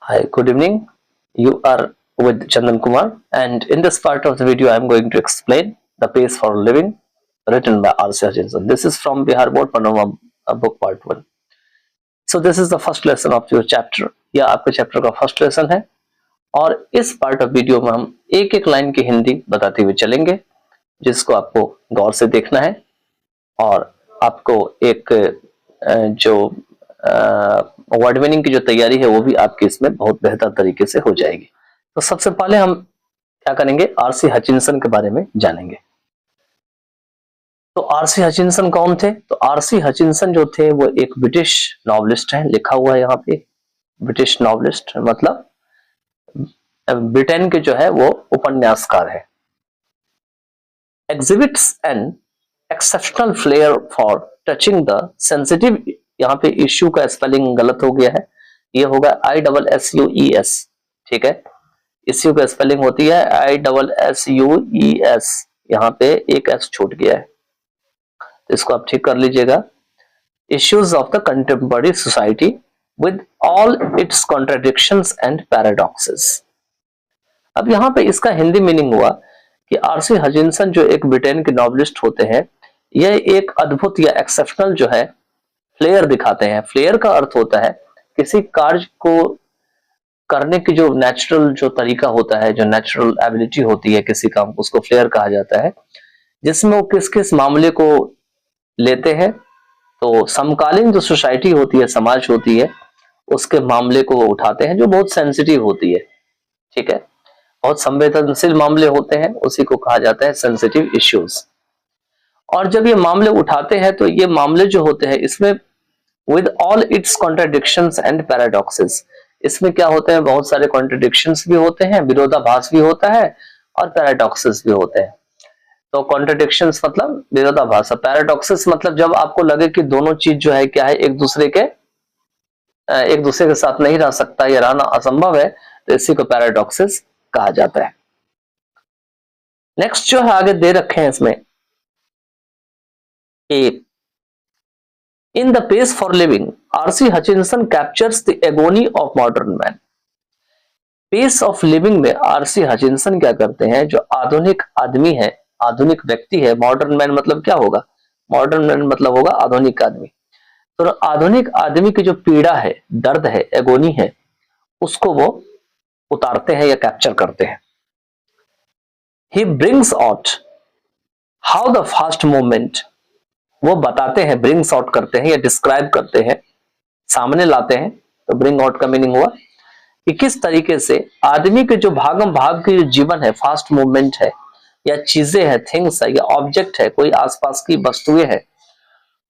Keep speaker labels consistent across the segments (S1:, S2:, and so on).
S1: Hi, good evening. You are with Chandan Kumar, and in this part of the video, I am going to explain The Pace for Living, written by R.C. Hutchinson. This is from Bihar Board Panorama book part 1. So this is the first lesson of your chapter. यह आपके chapter का first lesson है और इस part of video में हम एक एक लाइन की हिंदी बताते हुए चलेंगे, जिसको आपको गौर से देखना है और आपको एक जो वर्ड मीनिंग की जो तैयारी है वो भी आपकी इसमें बहुत बेहतर तरीके से हो जाएगी। तो सबसे पहले हम क्या करेंगे, आरसी हचिंसन के बारे में जानेंगे। तो आरसी हचिंसन कौन थे? तो आरसी हचिंसन जो थे वो एक ब्रिटिश नॉवलिस्ट हैं, लिखा हुआ है यहाँ पे ब्रिटिश नॉवलिस्ट, मतलब ब्रिटेन के जो है वो उपन्यासकार है। Exhibits an exceptional flare for touching the sensitive, यहाँ पे इश्यू का स्पेलिंग गलत हो गया है, ये होगा ISSUES, ठीक है। इश्यू का स्पेलिंग होती है ISSUES, यहाँ पे एक S छूट गया है, तो इसको आप ठीक कर लीजिएगा। Issues of the contemporary society with all it's contradictions and paradoxes. अब यहाँ पे इसका हिंदी मीनिंग हुआ कि आरसी हचिंसन जो एक ब्रिटेन के नॉवलिस्ट होते हैं, यह एक अद्भुत या एक्सेप्शनल जो है फ्लेयर दिखाते हैं। फ्लेयर का अर्थ होता है किसी कार्य को करने की जो नेचुरल जो तरीका होता है, जो नेचुरल एबिलिटी होती है किसी काम, उसको फ्लेयर कहा जाता है, जिसमें वो किस किस मामले को लेते हैं। तो समकालीन जो सोसाइटी होती है, समाज होती है, उसके मामले को वो उठाते हैं जो बहुत सेंसिटिव होती है, ठीक है, बहुत संवेदनशील मामले होते हैं, उसी को कहा जाता है सेंसिटिव इश्यूज। और जब ये मामले उठाते हैं तो ये मामले जो होते हैं इसमें with all it's contradictions and paradoxes, इसमें क्या होते हैं, बहुत सारे कॉन्ट्राडिक्शंस भी होते हैं, विरोधाभास भी होता है और पैराडॉक्सेस भी होते हैं। तो कॉन्ट्राडिक्शंस मतलब विरोधाभास, पैराडॉक्सेस मतलब जब आपको लगे कि दोनों चीज जो है क्या है, एक दूसरे के साथ नहीं रह सकता या रहना असंभव है, तो इसी को पैराडॉक्सेस कहा जाता है। नेक्स्ट जो है आगे दे रखे हैं इसमें, In the Pace for Living, R.C. Hutchinson captures the agony of modern man. Pace of living में आरसी हचिंसन क्या करते हैं, जो आधुनिक आदमी है, आधुनिक व्यक्ति है, मॉडर्न मैन मतलब क्या होगा, मॉडर्न मैन मतलब होगा आधुनिक आदमी। तो आधुनिक आदमी की जो पीड़ा है, दर्द है, एगोनी है, उसको वो उतारते हैं या कैप्चर करते हैं। He brings out how the fast movement, वो बताते हैं, ब्रिंग्स आउट करते हैं या डिस्क्राइब करते हैं, सामने लाते हैं। तो ब्रिंग आउट का मीनिंग हुआ कि किस तरीके से आदमी के जो भागम भाग के जो जीवन है, फास्ट मूवमेंट है या चीजें हैं, थिंग्स है या ऑब्जेक्ट है, कोई आसपास की वस्तुएं है,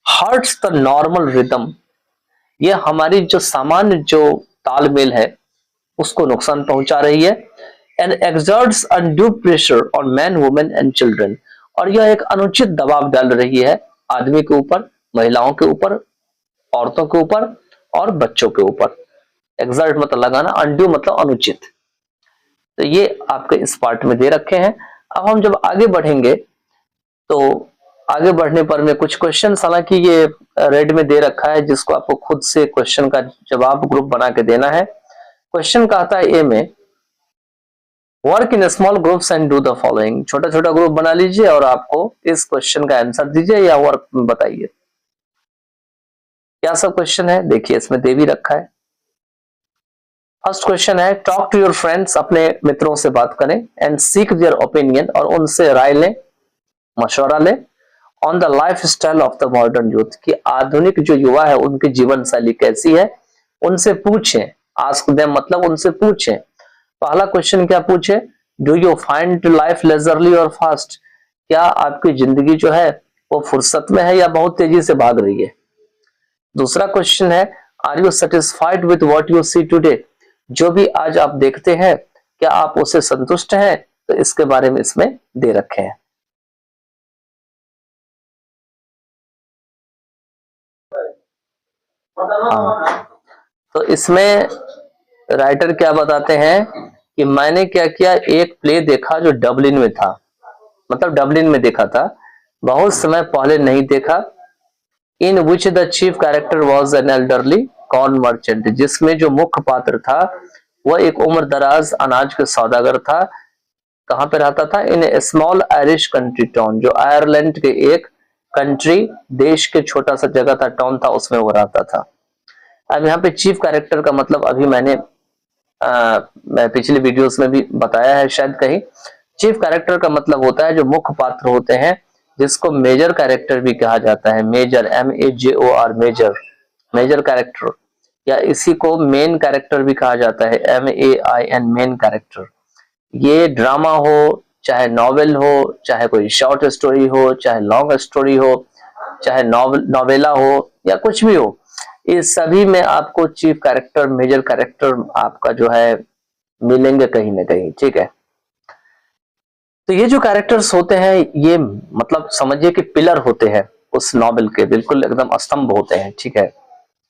S1: हर्ट्स द नॉर्मल रिदम, ये हमारी जो सामान्य जो तालमेल है उसको नुकसान पहुंचा रही है। And exerts undue pressure on man, women and children, और यह एक अनुचित दबाव डाल रही है आदमी के ऊपर, महिलाओं के ऊपर, औरतों के ऊपर और बच्चों के ऊपर। एक्सर्ट मतलब लगाना, अनड्यू मतलब अनुचित। तो ये आपके इस पार्ट में दे रखे हैं। अब हम जब आगे बढ़ेंगे तो आगे बढ़ने पर में कुछ क्वेश्चन, हालांकि ये रेड में दे रखा है, जिसको आपको खुद से क्वेश्चन का जवाब ग्रुप बना के देना है। क्वेश्चन कहता है ए में, work in small groups and do the following, छोटा छोटा ग्रुप बना लीजिए और आपको इस क्वेश्चन का आंसर दीजिए या वर्क बताइए। क्या सब क्वेश्चन है देखिए, इसमें दे भी रखा है। फर्स्ट क्वेश्चन है, टॉक टू योर फ्रेंड्स, अपने मित्रों से बात करें, एंड सीक देयर ओपिनियन, और उनसे राय लें, मशवरा लें, on the life style of the modern youth, कि आधुनिक जो युवा है उनकी जीवन शैली कैसी है, उनसे पूछें। आस्क देम मतलब उनसे पूछें। पहला क्वेश्चन क्या पूछे, do you find life leisurely और फास्ट, क्या आपकी जिंदगी जो है वो फुर्सत में है या बहुत तेजी से भाग रही है। दूसरा क्वेश्चन है, are you satisfied with what you see today, जो भी आज आप देखते हैं क्या आप उससे संतुष्ट हैं, तो इसके बारे में इसमें दे रखे हैं। तो इसमें राइटर क्या बताते हैं कि मैंने क्या किया, एक प्ले देखा जो डबलिन में था, मतलब डबलिन में देखा था, बहुत समय पहले नहीं देखा, in which the chief character was an elderly corn merchant, जिसमें जो मुख्य पात्र था वह एक उम्र दराज अनाज के सौदागर था। कहां पे रहता था? इन ए स्मॉल आयरिश कंट्री टाउन, जो आयरलैंड के एक कंट्री देश के छोटा सा जगह था, टाउन था, उसमें वो रहता था। अब यहाँ पे चीफ कैरेक्टर का मतलब अभी मैं पिछले वीडियोस में भी बताया है शायद कहीं। चीफ कैरेक्टर का मतलब होता है जो मुख्य पात्र होते हैं, जिसको मेजर कैरेक्टर भी कहा जाता है। Major, MEJOR, major, major character, या इसी को मेन कैरेक्टर भी कहा जाता है, MAIN, मेन कैरेक्टर। ये ड्रामा हो, चाहे नॉवेल हो, चाहे कोई शॉर्ट स्टोरी हो, चाहे लॉन्ग स्टोरी हो, चाहे नॉवेला हो, या कुछ भी हो, इस सभी में आपको चीफ कैरेक्टर, मेजर कैरेक्टर आपका जो है मिलेंगे कहीं ना कहीं, ठीक है। तो ये जो कैरेक्टर्स होते हैं, ये मतलब समझिए कि पिलर होते हैं उस नॉवेल के, बिल्कुल एकदम स्तंभ होते हैं, ठीक है।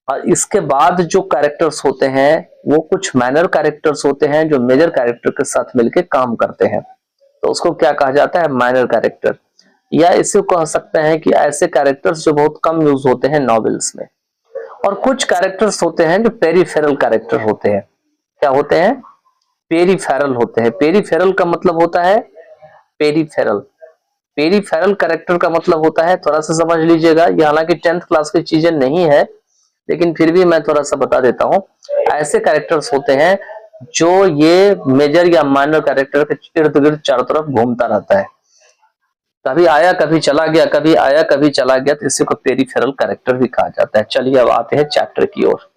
S1: और इसके बाद जो कैरेक्टर्स होते हैं वो कुछ माइनर कैरेक्टर्स होते हैं जो मेजर कैरेक्टर के साथ मिलकर काम करते हैं, तो उसको क्या कहा जाता है? Minor character. या इसे कह सकते हैं कि ऐसे कैरेक्टर्स जो बहुत कम यूज होते हैं नॉवेल्स में। और कुछ कैरेक्टर्स होते हैं जो पेरिफेरल कैरेक्टर होते हैं। क्या होते हैं? पेरिफेरल होते हैं। पेरिफेरल का मतलब होता है पेरिफेरल, पेरिफेरल कैरेक्टर का मतलब होता है, थोड़ा सा समझ लीजिएगा, ये हालांकि 10th क्लास की चीजें नहीं है, लेकिन फिर भी मैं थोड़ा सा बता देता हूं। ऐसे कैरेक्टर्स होते हैं जो ये मेजर या माइनर कैरेक्टर के इर्द गिर्द चारों तरफ घूमता रहता है, कभी आया कभी चला गया, कभी आया कभी चला गया, तो इसी को पेरिफेरल कैरेक्टर भी कहा जाता है। चलिए अब आते हैं चैप्टर की ओर।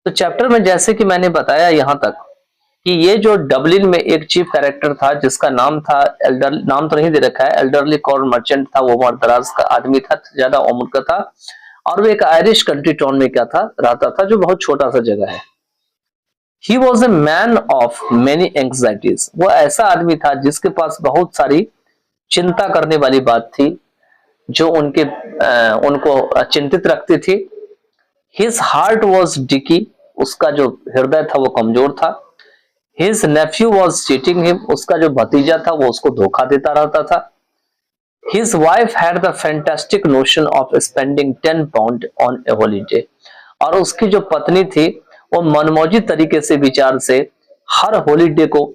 S1: तो चैप्टर में जैसे कि मैंने बताया यहां तक कि ये जो डबलिन में एक चीफ कैरेक्टर था जिसका नाम था एल्डर, नाम तो नहीं दे रखा है, एल्डरली कॉर्न मर्चेंट था, वो उम्र दराज का आदमी था, ज्यादा उम्र का था, और वो एक आयरिश कंट्री टाउन में क्या था, रहता था, जो बहुत छोटा सा जगह है। He was a man of many anxieties, वो ऐसा आदमी था जिसके पास बहुत सारी चिंता करने वाली बात थी, जो उनको चिंतित रखती थी। हिज हार्ट वॉज डिकी, उसका जो हृदय था वो कमजोर था। His Neiphiu was cheating him, उसका जो भतीजा था वो उसको धोखा देता रहता था। His wife had the fantastic notion of spending 10 pound on A holiday, और उसकी जो पत्नी थी वो मनमौजी तरीके से विचार से हर हॉलीडे को,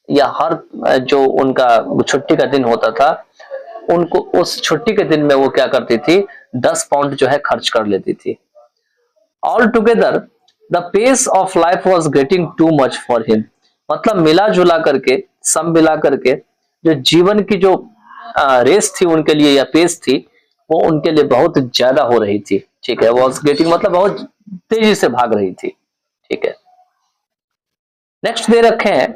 S1: या हर जो उनका छुट्टी का दिन होता था, उनको उस छुट्टी के दिन में वो क्या करती थी, 10 पाउंड जो है खर्च कर लेती थी। All together the pace of life was getting too much for him, मतलब मिला जुला करके, सब मिला करके जो जीवन की जो रेस थी उनके लिए, या पेस थी, वो उनके लिए बहुत ज्यादा हो रही थी, ठीक है। वॉज गेटिंग मतलब बहुत तेजी से भाग रही थी, ठीक है। नेक्स्ट दे रखे हैं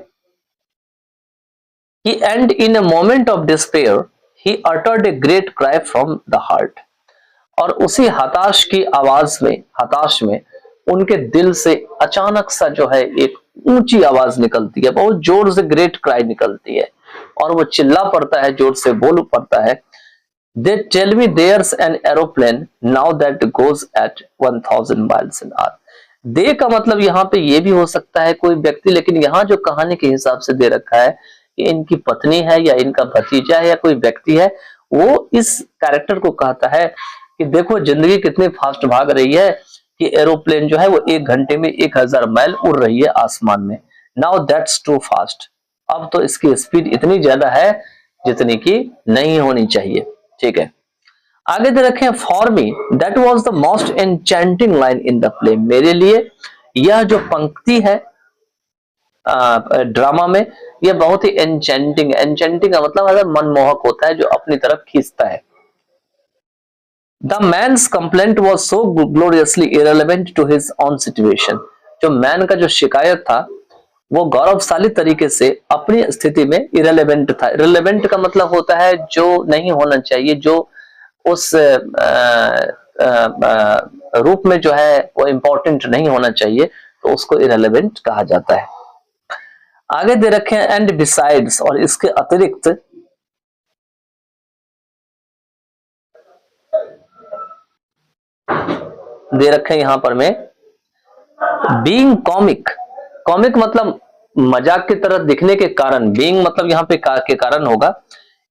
S1: कि and in a moment of despair he uttered a great cry from the heart, और उसी हताश में उनके दिल से अचानक सा जो है एक ऊंची आवाज निकलती है, बहुत जोर से ग्रेट क्राई निकलती है, और वो चिल्ला पड़ता है, जोर से बोल पड़ता है, they tell me there's an aeroplane now that goes at 1000 miles in hour. They का मतलब यहाँ पे ये भी हो सकता है कोई व्यक्ति, लेकिन यहाँ जो कहानी के हिसाब से दे रखा है कि इनकी पत्नी है या इनका भतीजा है या कोई व्यक्ति है, वो इस कैरेक्टर को कहता है कि देखो जिंदगी कितनी फास्ट भाग रही है, कि एरोप्लेन जो है वो 1 घंटे में 1000 माइल उड़ रही है आसमान में। नाउ दैट्स टू फास्ट, अब तो इसकी स्पीड इतनी ज्यादा है जितनी की नहीं होनी चाहिए, ठीक है। आगे दे रखे हैं, for me that was the most enchanting line in the play, मेरे लिए यह जो पंक्ति है ड्रामा में, यह बहुत ही एन्चेंटिंग, एन्चेंटिंग का मतलब मनमोहक होता है, जो अपनी तरफ खींचता है। The man's complaint was so gloriously irrelevant to his own situation, जो मैन का जो शिकायत था वो गौरवशाली तरीके से अपनी स्थिति में इरेलेवेंट था। इरेलेवेंट का मतलब होता है जो नहीं होना चाहिए, जो उस रूप में जो है वो इंपॉर्टेंट नहीं होना चाहिए, तो उसको इरेलेवेंट कहा जाता है। आगे दे रखे हैं एंड बिसाइड्स, और इसके अतिरिक्त दे रखे हैं यहां पर में बीइंग कॉमिक, कॉमिक मतलब मजाक की तरह दिखने के कारण, बीइंग मतलब यहाँ पे के कारण होगा।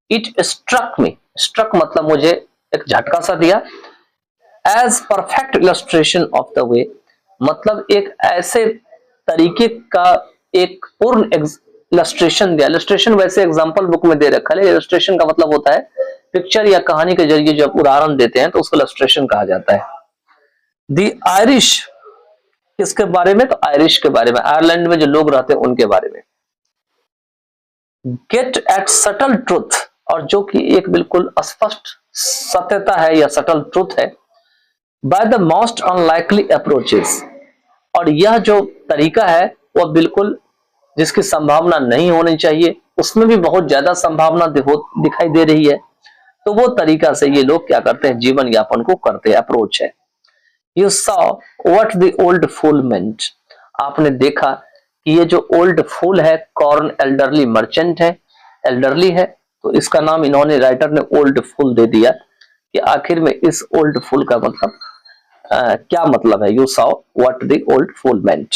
S1: इट स्ट्रक मी, स्ट्रक मतलब मुझे एक झटका सा दिया, as perfect illustration of the way, मतलब एक ऐसे तरीके का एक पूर्ण इलस्ट्रेशन दिया। इलस्ट्रेशन वैसे एग्जांपल बुक में दे रखा है, इलस्ट्रेशन का मतलब होता है पिक्चर या कहानी के जरिए जब उदाहरण देते हैं तो उसको इलस्ट्रेशन कहा जाता है। द आयरिश, किसके बारे में? तो आयरिश के बारे में, आयरलैंड में जो लोग रहते हैं उनके बारे में। गेट एट सटल ट्रूथ, और जो कि एक बिल्कुल स्पष्ट सत्यता है या सटल ट्रूथ है। By the most unlikely approaches, और यह जो तरीका है वह बिल्कुल जिसकी संभावना नहीं होनी चाहिए उसमें भी बहुत ज्यादा संभावना दिखाई दे रही है, तो वो तरीका से ये लोग क्या करते हैं, जीवन यापन को करते हैं, अप्रोच है। You saw what the old fool meant, आपने देखा कि ये जो ओल्ड फूल है, कॉर्न एल्डरली मर्चेंट है, एल्डरली है, तो इसका नाम इन्होंने, राइटर ने ओल्ड फूल दे दिया कि आखिर में इस ओल्ड फूल का मतलब क्या मतलब है। You saw what the old fool meant.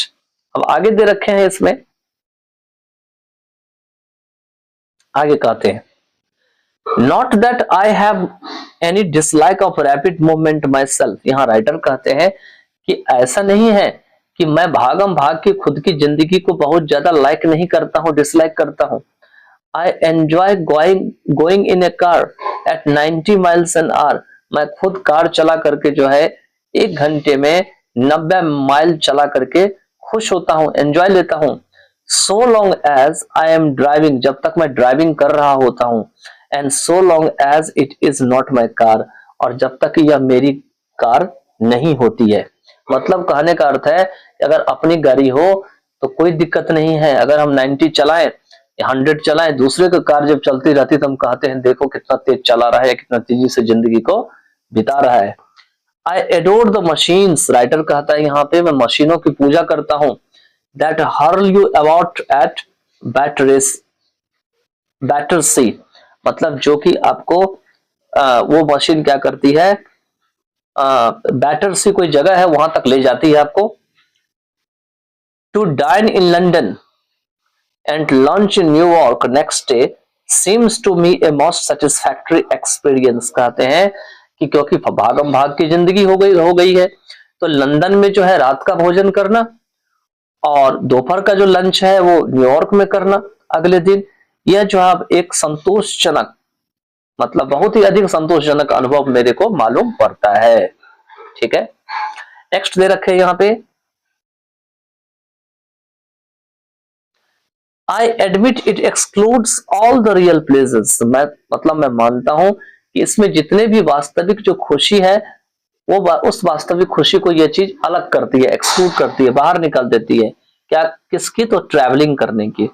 S1: अब आगे दे रखे हैं इसमें, आगे कहते हैं not that I have any dislike of rapid movement myself, यहाँ राइटर कहते हैं कि ऐसा नहीं है कि मैं भागम भाग के खुद की जिंदगी को बहुत ज्यादा लाइक नहीं करता हूँ, डिसलाइक करता हूँ। I enjoy going in A car eight 90 miles an hour, मैं खुद कार चला करके जो है 1 घंटे में 90 माइल चला करके खुश होता हूँ, एंजॉय लेता हूँ। so long as I am driving, जब तक मैं ड्राइविंग कर रहा होता हूँ, and so long as it is not my car, और जब तक यह मेरी कार नहीं होती है। मतलब कहने का अर्थ है अगर अपनी गाड़ी हो तो कोई दिक्कत नहीं है, अगर हम 90 चलाएं 100 चलाएं, दूसरे की कार जब चलती रहती तो हम कहते हैं देखो कितना तेज चला रहा है, कितना तेजी से जिंदगी को बिता रहा है। I adore the machines, writer कहता है यहाँ पे मैं मशीनों की पूजा करता हूँ। that hurl you about at Battersea, मतलब जो कि आपको वो मशीन क्या करती है, बैटरसी कोई जगह है वहां तक ले जाती है आपको। To dine in London and lunch in New York next day seems to me a most satisfactory experience, कहते हैं कि क्योंकि भागम भाग की जिंदगी हो गई है, तो लंदन में जो है रात का भोजन करना और दोपहर का जो लंच है वो न्यूयॉर्क में करना अगले दिन, यह जो आप एक संतोषजनक, मतलब बहुत ही अधिक संतोषजनक अनुभव मेरे को मालूम पड़ता है। ठीक है, नेक्स्ट दे रखे यहाँ पे, I admit it excludes all the real pledges, मैं मतलब मैं मानता हूं कि इसमें जितने भी वास्तविक जो खुशी है वो उस वास्तविक खुशी को यह चीज अलग करती है, एक्सक्लूड करती है, बाहर निकाल देती है। क्या, किसकी? तो ट्रैवलिंग करने की।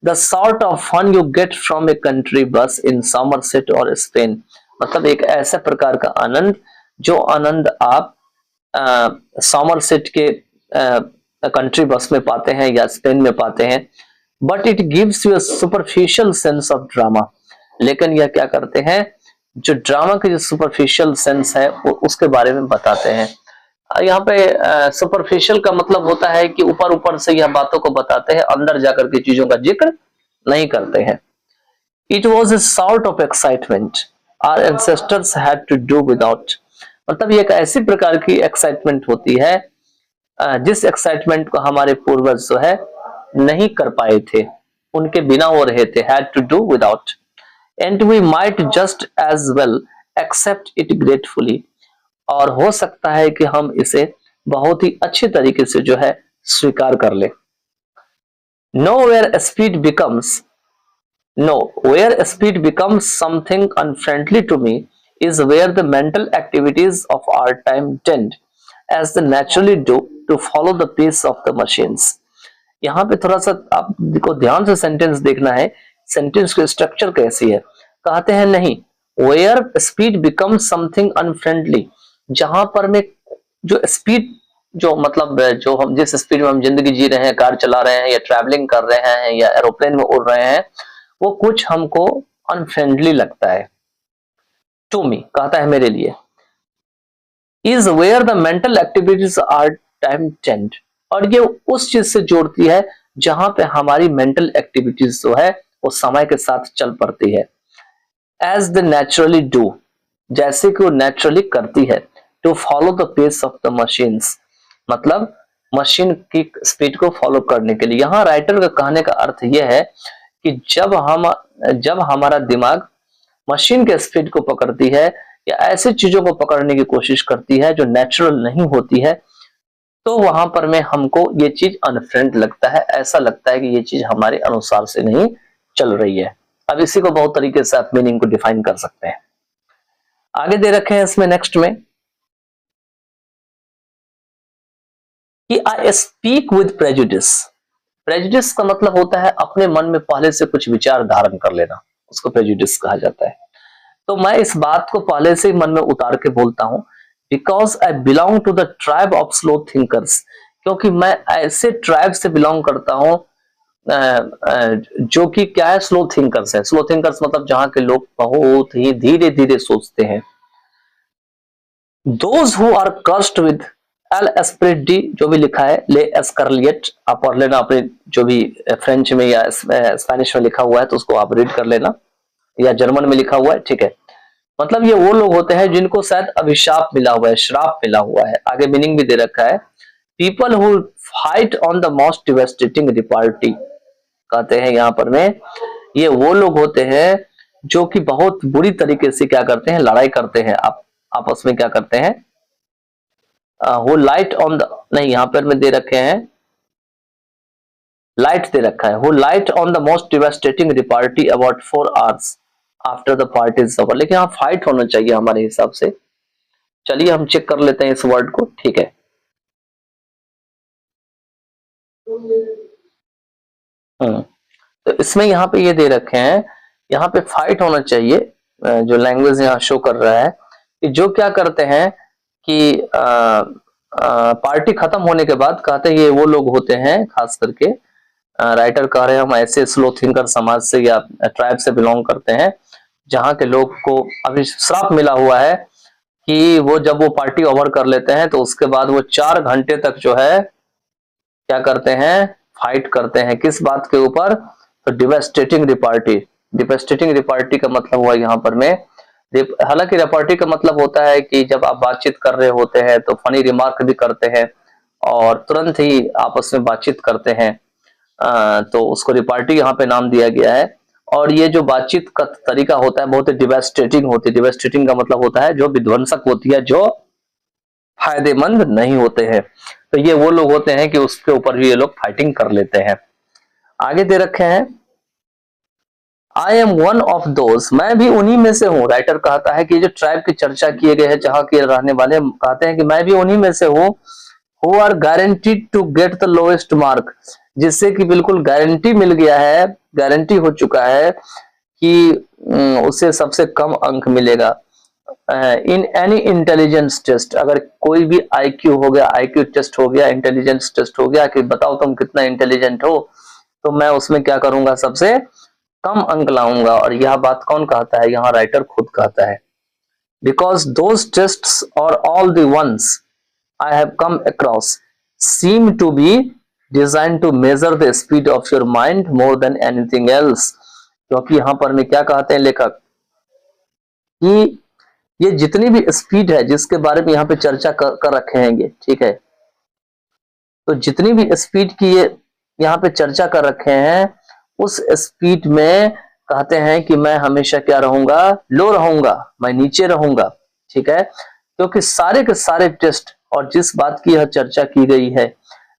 S1: The sort of fun you get from a country bus in Somerset और स्पेन, मतलब एक ऐसे प्रकार का आनंद जो आनंद आप समरसेट के कंट्री बस में पाते हैं या स्पेन में पाते हैं। But it gives you a superficial sense of drama, लेकिन यह क्या करते हैं, जो ड्रामा की जो सुपरफिशियल सेंस है वो उसके बारे में बताते हैं। यहाँ पे सुपरफिशियल का मतलब होता है कि ऊपर ऊपर से यह बातों को बताते हैं, अंदर जाकर के चीजों का जिक्र नहीं करते हैं। It was a sort of excitement our ancestors had to do without, मतलब ये एक ऐसी प्रकार की एक्साइटमेंट होती है जिस एक्साइटमेंट को हमारे पूर्वज जो है नहीं कर पाए थे, उनके बिना हो रहे थे, had to do without. And we might just as well accept it gratefully, और हो सकता है कि हम इसे बहुत ही अच्छे तरीके से जो है स्वीकार कर ले। Nowhere speed becomes something unfriendly to me is where the mental activities of our time tend as the naturally do to follow the pace of the machines. यहाँ पे थोड़ा सा आपको ध्यान से सेंटेंस देखना है, सेंटेंस की स्ट्रक्चर कैसी है। कहते हैं नहीं, where speed becomes something unfriendly, जहां पर में जो स्पीड, जो मतलब जो हम जिस स्पीड में हम जिंदगी जी रहे हैं, कार चला रहे हैं या ट्रैवलिंग कर रहे हैं या एरोप्लेन में उड़ रहे हैं, वो कुछ हमको अनफ्रेंडली लगता है। टू मी, कहता है मेरे लिए, is where the mental activities our time tend, और ये उस चीज से जोड़ती है जहां पे हमारी मेंटल एक्टिविटीज जो है वो समय के साथ चल पड़ती है। एज द नेचुरली डू, जैसे कि वो नेचुरली करती है। To follow the pace of the machines, मतलब मशीन की स्पीड को फॉलो करने के लिए। यहाँ राइटर का कहने का अर्थ यह है कि जब हमारा दिमाग मशीन के स्पीड को पकड़ती है या ऐसे चीजों को पकड़ने की कोशिश करती है जो नेचुरल नहीं होती है, तो वहां पर में हमको ये चीज अनफ्रेंड लगता है, ऐसा लगता है कि ये चीज हमारे अनुसार से नहीं चल रही है। अब इसी को बहुत तरीके से आप मीनिंग को डिफाइन कर सकते हैं। आगे दे रखे हैं इसमें नेक्स्ट में कि I speak with prejudice. Prejudice का मतलब होता है अपने मन में पहले से कुछ विचार धारण कर लेना, उसको प्रेजुडिस कहा जाता है। तो मैं इस बात को पहले से ही मन में उतार के बोलता हूं, because I belong to the tribe of slow thinkers, क्योंकि मैं ऐसे ट्राइब से बिलोंग करता हूं जो कि क्या है, स्लो थिंकर्स है। स्लो थिंकर्स मतलब जहां के लोग बहुत ही धीरे धीरे सोचते हैं। Those who are cursed with l'esprit de, जो भी लिखा है ले एस्करलिएट, आप पढ़ लेना अपने जो भी फ्रेंच में या स्पेनिश में लिखा हुआ है तो उसको आप रीड कर लेना, या जर्मन में लिखा हुआ है, ठीक है। मतलब ये वो लोग होते हैं जिनको शायद अभिशाप मिला हुआ है, श्राप मिला हुआ है। आगे मीनिंग भी दे रखा है, people who fight on the most devastating repartee, कहते हैं यहाँ पर में ये वो लोग होते हैं जो कि बहुत बुरी तरीके से क्या करते हैं, लड़ाई करते हैं, आप आपस में क्या करते हैं, वो लाइट ऑन द, नहीं यहाँ पर में दे रखे हैं लाइट दे रखा है, वो light on the most devastating repartee about 4 hours after the party is over. लेकिन यहाँ फाइट होना चाहिए हमारे हिसाब से। चलिए हम चेक कर लेते हैं इस वर्ड को, ठीक है। तो इसमें यहाँ पे ये दे रखे हैं, यहाँ पे फाइट होना चाहिए, जो लैंग्वेज यहाँ शो कर रहा है कि जो क्या करते हैं कि पार्टी खत्म होने के बाद कहते हैं ये वो लोग होते हैं, खास करके राइटर कह रहे हैं हम ऐसे स्लो थिंकर समाज से या ट्राइब से बिलोंग करते हैं जहां के लोग को अभी श्राप मिला हुआ है कि वो जब वो पार्टी ओवर कर लेते हैं तो उसके बाद वो 4 घंटे तक जो है क्या करते हैं, फाइट करते हैं। किस बात के ऊपर, तो डिवास्टेटिंग रिपार्टी। डिवास्टेटिंग रिपार्टी का मतलब हुआ यहाँ पर में, हालांकि रिपार्टी का मतलब होता है कि जब आप बातचीत कर रहे होते हैं तो फनी रिमार्क भी करते हैं और तुरंत ही आपस में बातचीत करते हैं, तो उसको रिपार्टी यहाँ पे नाम दिया गया है। और ये जो बातचीत का तरीका होता है बहुत ही डिवास्टेटिंग होती है। डिवास्टेटिंग का मतलब होता है जो विध्वंसक होती है, जो फायदेमंद नहीं होते हैं। तो ये वो लोग होते हैं कि उसके ऊपर भी ये लोग फाइटिंग कर लेते हैं। आगे दे रखे हैं, I am one of those, मैं भी उन्हीं में से हूँ। राइटर कहता है कि जो ट्राइब की चर्चा किए गए हैं, जहां के रहने वाले कहते हैं कि मैं भी उन्हीं में से हूँ, who are guaranteed to get the lowest mark, जिससे कि बिल्कुल गारंटी मिल गया है, गारंटी हो चुका है कि उसे सबसे कम अंक मिलेगा इन एनी इंटेलिजेंस टेस्ट। अगर कोई भी आईक्यू हो गया, आईक्यू टेस्ट हो गया, इंटेलिजेंस टेस्ट हो गया कि बताओ तुम कितना इंटेलिजेंट हो, तो मैं उसमें क्या करूंगा, सबसे कम अंक लाऊंगा। और यह बात कौन कहता है, यहाँ राइटर खुद कहता है, बिकॉज दोज टेस्ट्स और all the ones I have come across seem to be design to measure the speed of your mind more than anything else. क्योंकि यहां पर में क्या कहते हैं लेखक कि ये जितनी भी स्पीड है जिसके बारे में यहाँ पे चर्चा कर रखे हैं ये, ठीक है, तो जितनी भी स्पीड की ये यहाँ पे चर्चा कर रखे हैं उस स्पीड में कहते हैं कि मैं हमेशा क्या रहूंगा, लो रहूंगा, मैं नीचे रहूंगा, ठीक है। क्योंकि सारे के सारे टेस्ट और जिस बात की यह चर्चा की गई है,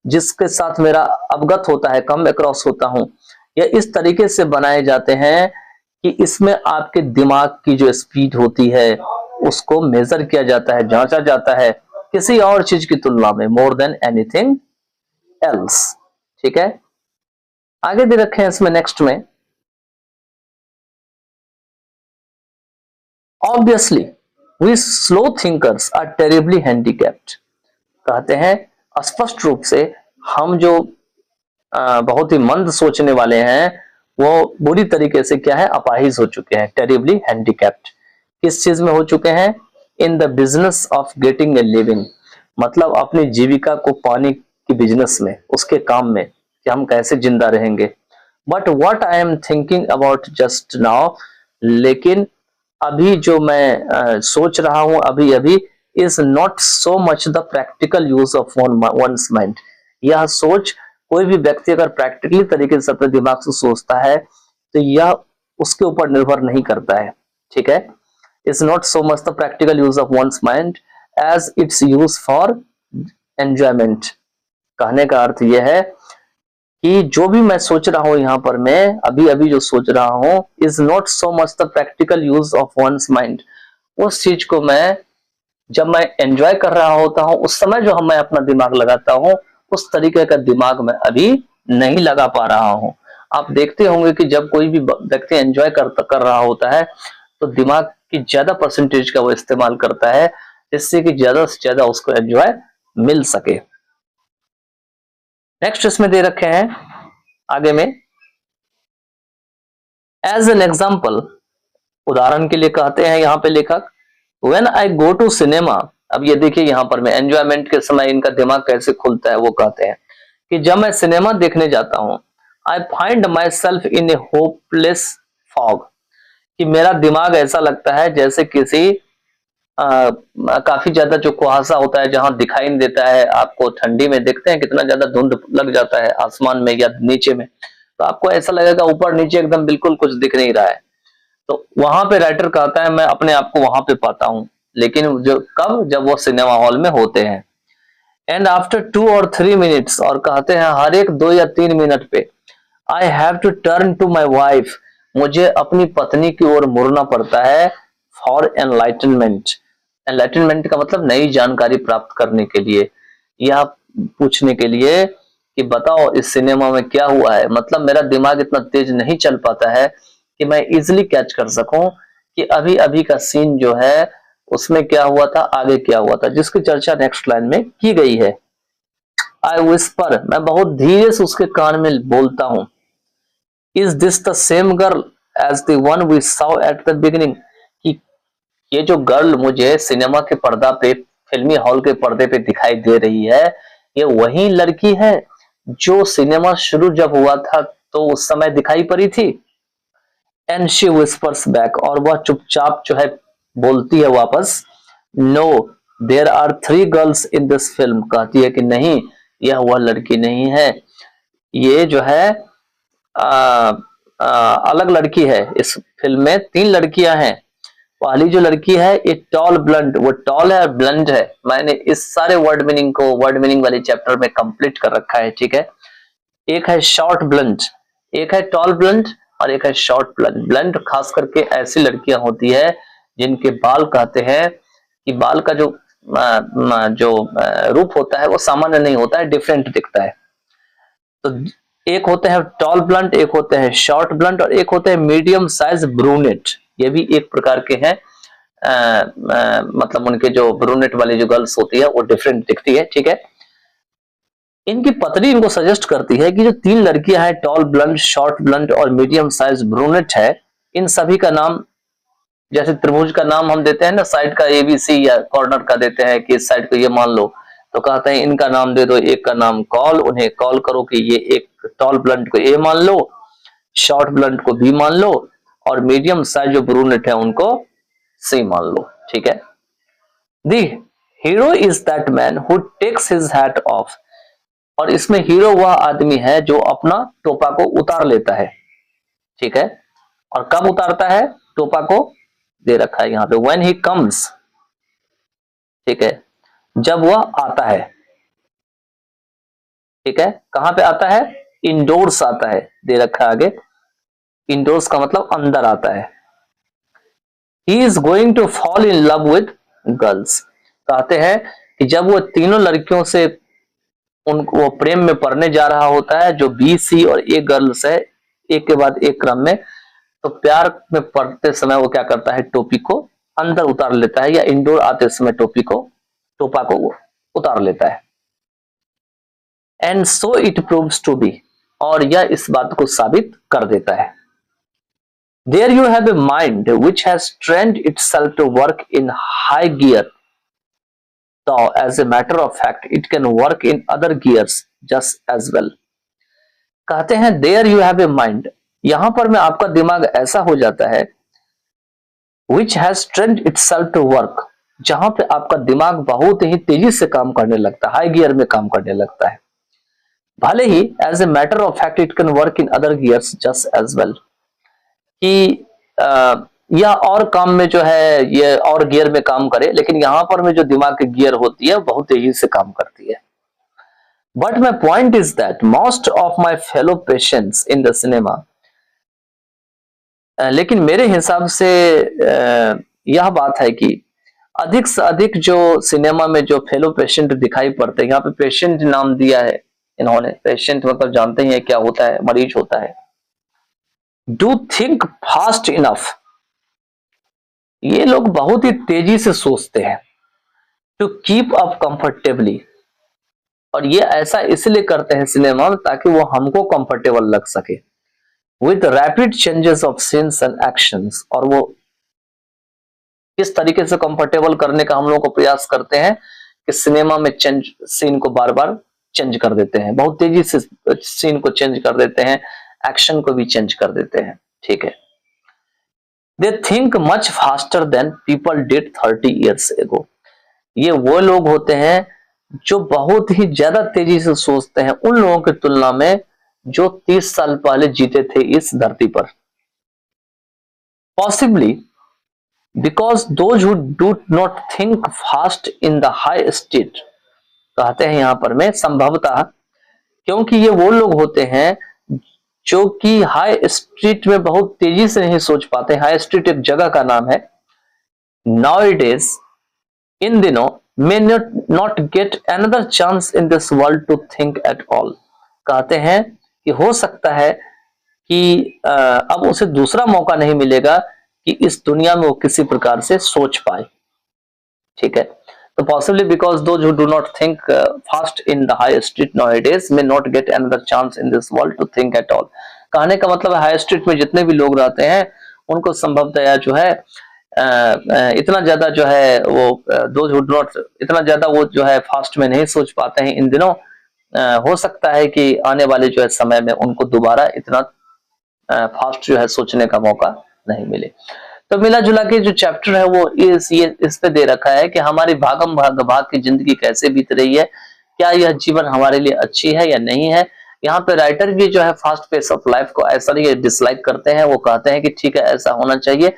S1: जिसके साथ मेरा अवगत होता है, कम अक्रॉस होता हूं, यह इस तरीके से बनाए जाते हैं कि इसमें आपके दिमाग की जो स्पीड होती है उसको मेजर किया जाता है, जांचा जाता है किसी और चीज की तुलना में, मोर देन एनीथिंग एल्स, ठीक है। आगे दे रखे हैं इसमें नेक्स्ट में, obviously we slow thinkers are terribly handicapped. कहते हैं स्पष्ट रूप से हम जो बहुत ही मंद सोचने वाले हैं वो बुरी तरीके से क्या है, अपाहिज हो चुके हैं, टेरिबली हैंडीकैप्ड। किस चीज में हो चुके हैं, in the business of getting a living, मतलब अपनी जीविका को पाने की बिजनेस में, उसके काम में कि हम कैसे जिंदा रहेंगे। But what I am thinking about just now, लेकिन अभी जो मैं सोच रहा हूं अभी अभी, is not so much the practical use of one's mind. यह सोच कोई भी व्यक्ति अगर प्रैक्टिकली तरीके से अपने दिमाग से सोचता है तो यह उसके ऊपर निर्भर नहीं करता है, ठीक है। Is not so much the practical use of one's mind as its use for enjoyment. कहने का अर्थ यह है कि जो भी मैं सोच रहा हूं यहां पर, मैं अभी अभी जो सोच रहा हूं, is not so much the practical use of one's mind. उस चीज को मैं जब मैं एंजॉय कर रहा होता हूं उस समय जो मैं अपना दिमाग लगाता हूं उस तरीके का दिमाग मैं अभी नहीं लगा पा रहा हूं। आप देखते होंगे कि जब कोई भी व्यक्ति एंजॉय कर रहा होता है तो दिमाग की ज्यादा परसेंटेज का वो इस्तेमाल करता है जिससे कि ज्यादा से ज्यादा उसको एंजॉय मिल सके। नेक्स्ट इसमें दे रखे हैं आगे में, एज एन एग्जाम्पल, उदाहरण के लिए कहते हैं यहाँ पे लेखक, when I go to cinema. अब ये देखिए यहाँ पर मैं एंजॉयमेंट के समय इनका दिमाग कैसे खुलता है। वो कहते हैं कि जब मैं सिनेमा देखने जाता हूं, I find my self in A hopeless fog, कि मेरा दिमाग ऐसा लगता है जैसे किसी काफी ज्यादा जो कुहासा होता है जहां दिखाई नहीं देता है। आपको ठंडी में देखते हैं कितना ज्यादा धुंध लग जाता है आसमान में या नीचे में, तो आपको ऐसा लगेगा ऊपर नीचे एकदम बिल्कुल कुछ दिख नहीं रहा है। तो वहां पे राइटर कहता है मैं अपने आप को वहां पे पाता हूं, लेकिन जो कब, जब वो सिनेमा हॉल में होते हैं। एंड आफ्टर 2 or 3 minutes, और कहते हैं हर एक 2 या 3 मिनट पे, I have to turn to my wife, मुझे अपनी पत्नी की ओर मुड़ना पड़ता है, फॉर एनलाइटनमेंट। एनलाइटनमेंट का मतलब नई जानकारी प्राप्त करने के लिए, यह पूछने के लिए कि बताओ इस सिनेमा में क्या हुआ है। मतलब मेरा दिमाग इतना तेज नहीं चल पाता है कि मैं इजिली कैच कर सकूं कि अभी अभी का सीन जो है उसमें क्या हुआ था, आगे क्या हुआ था, जिसकी चर्चा नेक्स्ट लाइन में की गई है। आई विस्पर, मैं बहुत धीरे से उसके कान में बोलता हूं, is this the same girl as the one we saw at the beginning, कि ये जो गर्ल मुझे सिनेमा के पर्दा पे, फिल्मी हॉल के पर्दे पे दिखाई दे रही है, ये वही लड़की है जो सिनेमा शुरू जब हुआ था तो उस समय दिखाई पड़ी थी। एंड शी विस्पर्स बैक, और वह चुपचाप जो है बोलती है वापस, no there are 3 girls in this film, कहती है कि नहीं यह वह लड़की नहीं है, ये जो है अलग लड़की है। इस फिल्म में 3 लड़कियां हैं। पहली जो लड़की है ये टॉल ब्लंट, वो टॉल है, ब्लंट है। मैंने इस सारे वर्ड मीनिंग को वर्ड मीनिंग वाले चैप्टर में कंप्लीट कर रखा है, ठीक है। एक है शॉर्ट ब्लंट, एक है टॉल ब्लंट और एक है शॉर्ट ब्लंट। ब्लंट खास करके ऐसी लड़कियां होती है जिनके बाल, कहते हैं कि बाल का जो रूप होता है वो सामान्य नहीं होता है, डिफरेंट दिखता है। तो एक होते हैं टॉल ब्लंट, एक होते हैं शॉर्ट ब्लंट और एक होते हैं मीडियम साइज ब्रूनेट। ये भी एक प्रकार के हैं, मतलब उनके जो ब्रूनेट वाली जो गर्ल्स होती है वो डिफरेंट दिखती है, ठीक है। इनकी पत्नी इनको सजेस्ट करती है कि जो 3 लड़कियां हैं, टॉल ब्लंट, शॉर्ट ब्लंट और मीडियम साइज ब्रूनेट है, इन सभी का नाम, जैसे त्रिभुज का नाम हम देते हैं ना, साइड का ABC या कॉर्नर का देते हैं कि इस साइड को ये मान लो, तो कहते हैं इनका नाम दे दो, एक का नाम कॉल, उन्हें कॉल करो कि ये एक टॉल ब्लंट को A मान लो, शॉर्ट ब्लंट को B मान लो और मीडियम साइज जो ब्रूनेट है उनको C मान लो, ठीक है। The hero is that man who takes his hat off, और इसमें हीरो वह आदमी है जो अपना टोपा को उतार लेता है, ठीक है। और कब उतारता है टोपा को, दे रखा है यहाँ पे, व्हेन ही कम्स, ठीक है, जब वह आता है, ठीक है। कहां पे आता है, इंडोर्स आता है, दे रखा है आगे। इंडोर्स का मतलब अंदर आता है। He is going to fall in love with girls, कहते हैं कि जब वो तीनों लड़कियों से उनको वो प्रेम में पड़ने जा रहा होता है, जो B, C और A गर्ल्स है, एक के बाद एक क्रम में, तो प्यार में पड़ते समय वो क्या करता है, टोपी को अंदर उतार लेता है, या इंडोर आते समय टोपा को वो उतार लेता है। And so it proves to be, और यह इस बात को साबित कर देता है। There you have a mind which has trained itself to work in high gear, so as a matter of fact it can work in other gears just as well। कहते हैं there you have a mind, यहां पर में आपका दिमाग ऐसा हो जाता है which has trained itself to work, जहां पे आपका दिमाग बहुत ही तेजी से काम करने लगता है, हाई गियर में काम करने लगता है। भले ही as a matter of fact it can work in other gears just as well, कि यह और काम में जो है ये और गियर में काम करे, लेकिन यहाँ पर में जो दिमाग की गियर होती है बहुत तेजी से काम करती है। But my point is that most of my fellow patients in the cinema, लेकिन मेरे हिसाब से यह बात है कि अधिक से अधिक जो सिनेमा में जो फेलो पेशेंट दिखाई पड़ते हैं, यहाँ पे पेशेंट नाम दिया है इन्होंने, पेशेंट मतलब जानते ही है क्या होता है, मरीज होता है। डू थिंक फास्ट इनफ, ये लोग बहुत ही तेजी से सोचते हैं। टू कीप अप कंफर्टेबली, और ये ऐसा इसलिए करते हैं सिनेमा में ताकि वो हमको कंफर्टेबल लग सके। With rapid changes of scenes and actions, और वो किस तरीके से कंफर्टेबल करने का हम लोग को प्रयास करते हैं कि सिनेमा में चेंज सीन को बार बार चेंज कर देते हैं, बहुत तेजी से सीन को चेंज कर देते हैं, एक्शन को भी चेंज कर देते हैं। ठीक है, they think much faster than people did 30 years ago, ये वो लोग होते हैं जो बहुत ही ज्यादा तेजी से सोचते हैं उन लोगों की तुलना में जो 30 साल पहले जीते थे इस धरती पर। Possibly because those who do not think fast in the high state, कहते हैं यहां पर में संभवतः क्योंकि ये वो लोग होते हैं जो कि हाई स्ट्रीट में बहुत तेजी से नहीं सोच पाते। हाई स्ट्रीट एक जगह का नाम है। नाउअडेज, इन दिनों, may not get another chance in this world to think at all, कहते हैं कि हो सकता है कि अब उसे दूसरा मौका नहीं मिलेगा कि इस दुनिया में वो किसी प्रकार से सोच पाए। ठीक है, तो possibly because those who do not think fast in the high street nowadays may not get another chance in this world to think at all, कहने का मतलब हाई स्ट्रीट में जितने भी लोग रहते हैं उनको संभवतः जो है इतना ज्यादा जो है वो दोज हु डू नॉट, इतना ज्यादा वो जो है फास्ट में नहीं सोच पाते हैं इन दिनों। हो सकता है कि आने वाले जो है समय में उनको दोबारा इतना फास्ट जो है सोचने का मौका नहीं मिले। तो मिला जुला के जो चैप्टर है वो इस पे दे रखा है कि हमारी भागम भाग की जिंदगी कैसे बीत रही है, क्या यह जीवन हमारे लिए अच्छी है या नहीं है। यहाँ पे राइटर भी जो है फास्ट पेस ऑफ लाइफ को ऐसा नहीं डिसलाइक करते हैं, वो कहते हैं कि ठीक है ऐसा होना चाहिए,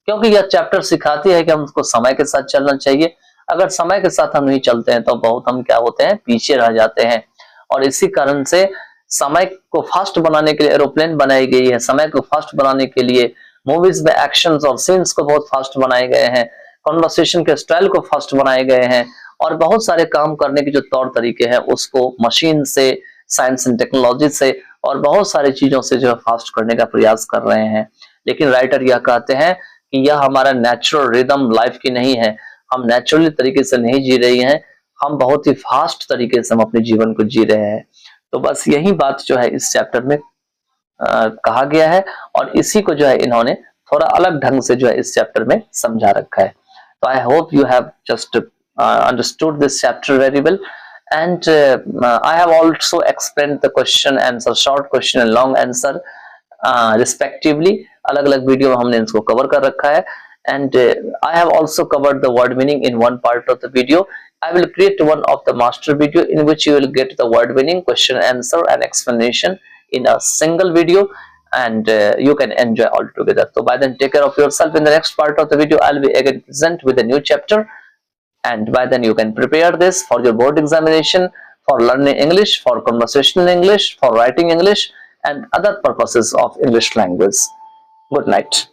S1: क्योंकि यह चैप्टर सिखाती है कि हमको समय के साथ चलना चाहिए। अगर समय के साथ हम नहीं चलते हैं तो बहुत हम क्या होते हैं, पीछे रह जाते हैं। और इसी कारण से समय को फास्ट बनाने के लिए एरोप्लेन बनाई गई है, समय को फास्ट बनाने के लिए मूवीज में एक्शंस और सीन्स को बहुत फास्ट बनाए गए हैं, कॉन्वर्सेशन के स्टाइल को फास्ट बनाए गए हैं, और बहुत सारे काम करने के जो तौर तरीके हैं उसको मशीन से, साइंस एंड टेक्नोलॉजी से और बहुत सारी चीजों से जो है फास्ट करने का प्रयास कर रहे हैं। लेकिन राइटर यह कहते हैं कि यह हमारा नेचुरल रिदम लाइफ की नहीं है, हम नेचुरली तरीके से नहीं जी रही हैं, हम बहुत ही फास्ट तरीके से हम अपने जीवन को जी रहे हैं। तो बस यही बात जो है इस चैप्टर में कहा गया है, और इसी को जो है इन्होंने थोड़ा अलग ढंग से जो है इस चैप्टर में समझा रखा है। तो I hope you have just understood this chapter very well, and I have also explained the question answer, short question and long answer respectively. अलग अलग वीडियो में हमने इसको कवर कर रखा है, and I have also covered the word meaning in one part of the video. I will create one of the master video in which you will get the word meaning, question answer and explanation in a single video, and you can enjoy all together. So by then take care of yourself. In the next part of the video I'll be again present with a new chapter, and by then you can prepare this for your board examination, for learning English, for conversational English, for writing English and other purposes of English language. Good night.